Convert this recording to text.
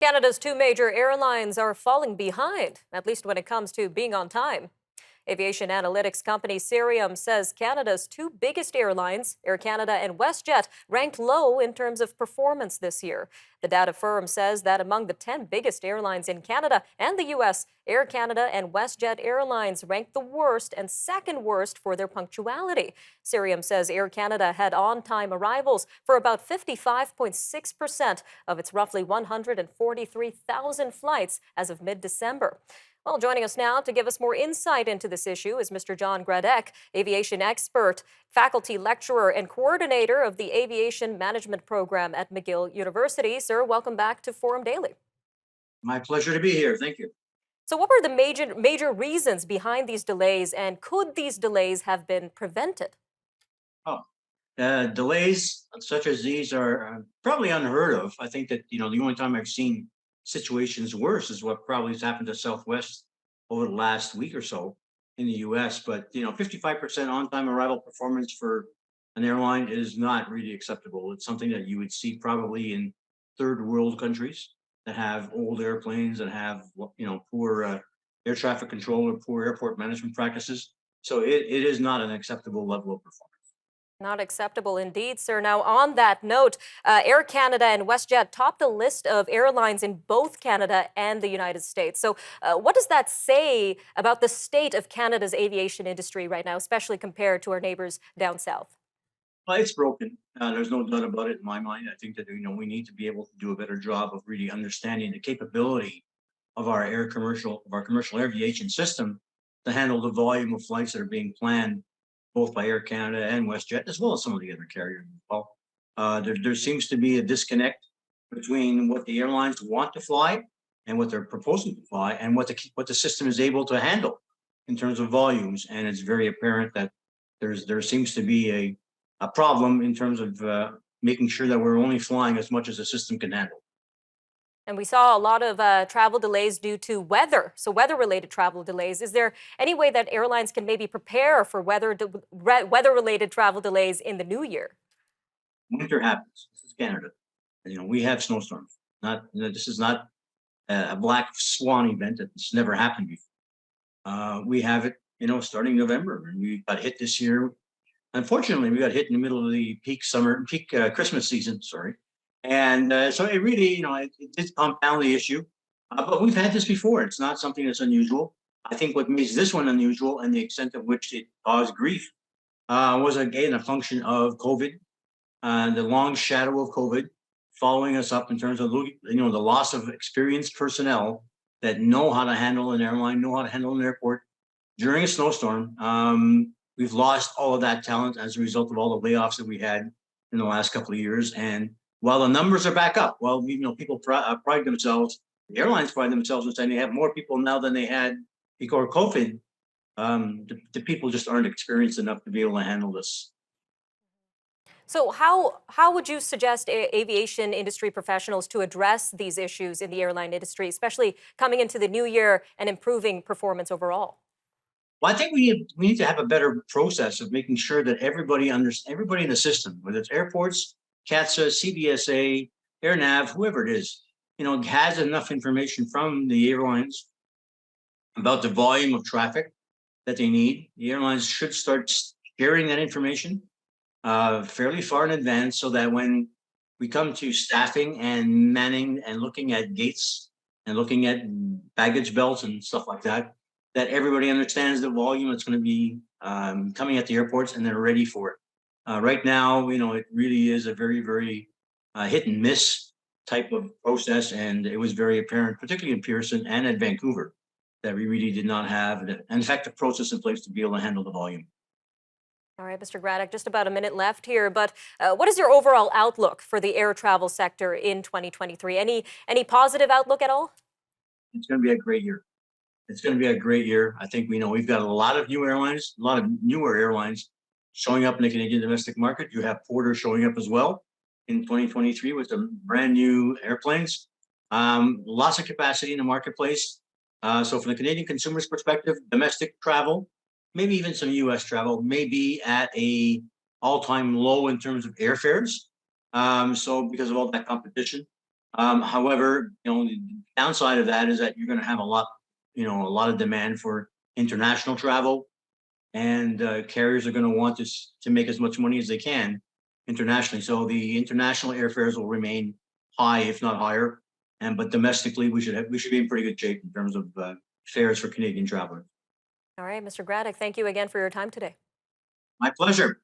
Canada's two major airlines are falling behind, at least when it comes to being on time. Aviation analytics company Cirium says Canada's two biggest airlines, Air Canada and WestJet, ranked low in terms of performance this year. The data firm says that among the 10 biggest airlines in Canada and the U.S., Air Canada and WestJet Airlines ranked the worst and second worst for their punctuality. Cirium says Air Canada had on-time arrivals for about 55.6% of its roughly 143,000 flights as of mid-December. Well, joining us now to give us more insight into this issue is Mr. John Gradek, aviation expert, faculty lecturer, and coordinator of the Aviation Management Program at McGill University. Sir, welcome back to Forum Daily. My pleasure to be here. Thank you. So what were the major reasons behind these delays, and could these delays have been prevented? Oh, delays such as these are probably unheard of. I think that the only time I've seen situations worse is what probably has happened to Southwest over the last week or so in the U.S. But 55% on-time arrival performance for an airline is not really acceptable. It's something that you would see probably in third world countries that have old airplanes that have poor air traffic control or poor airport management practices. So it is not an acceptable level of performance. Not acceptable indeed, sir. Now, on that note, Air Canada and WestJet topped the list of airlines in both Canada and the United States. So, what does that say about the state of Canada's aviation industry right now, especially compared to our neighbors down south? Well, it's broken. There's no doubt about it in my mind. I think that we need to be able to do a better job of really understanding the capability of our commercial aviation system to handle the volume of flights that are being planned both by Air Canada and WestJet, as well as some of the other carriers as well. There seems to be a disconnect between what the airlines want to fly and what they're proposing to fly, and what the system is able to handle in terms of volumes. And it's very apparent that there seems to be a problem in terms of making sure that we're only flying as much as the system can handle. And we saw a lot of travel delays due to weather. So, weather-related travel delays. Is there any way that airlines can maybe prepare for weather-related travel delays in the new year? Winter happens. This is Canada. And, we have snowstorms. Not This is not a black swan event that's never happened before. We have it, starting November, and we got hit this year. Unfortunately, we got hit in the middle of the peak Christmas season. Sorry, and so it really, it did compound the issue. But we've had this before. It's not something that's unusual. I think what makes this one unusual and the extent of which it caused grief was again a function of COVID, the long shadow of COVID following us up in terms of the loss of experienced personnel that know how to handle an airline, know how to handle an airport during a snowstorm. We've lost all of that talent as a result of all the layoffs that we had in the last couple of years. And while the numbers are back up, people pride themselves, the airlines pride themselves in saying they have more people now than they had before COVID. The people just aren't experienced enough to be able to handle this. So, how would you suggest aviation industry professionals to address these issues in the airline industry, especially coming into the new year and improving performance overall? Well, I think we need to have a better process of making sure that everybody in the system, whether it's airports, CATSA, CBSA, AirNav, whoever it is, has enough information from the airlines about the volume of traffic that they need. The airlines should start sharing that information fairly far in advance, so that when we come to staffing and manning and looking at gates and looking at baggage belts and stuff like that, that everybody understands the volume that's going to be coming at the airports and they're ready for it. Right now, it really is a very, very hit and miss type of process. And it was very apparent, particularly in Pearson and at Vancouver, that we really did not have an effective process in place to be able to handle the volume. All right, Mr. Gradek, just about a minute left here, but what is your overall outlook for the air travel sector in 2023? Any positive outlook at all? It's going to be a great year. It's going to be a great year. I think we've got a lot of new airlines, a lot of newer airlines showing up in the Canadian domestic market. You have Porter showing up as well in 2023 with some brand new airplanes. Lots of capacity in the marketplace. So from the Canadian consumer's perspective, domestic travel, maybe even some U.S. travel, may be at a all-time low in terms of airfares. So because of all that competition, However, the downside of that is that you're going to have a lot of demand for international travel, and carriers are going to want to make as much money as they can internationally. So the international airfares will remain high, if not higher. And but domestically, we should be in pretty good shape in terms of fares for Canadian travelers. All right, Mr. Gradek, thank you again for your time today. My pleasure.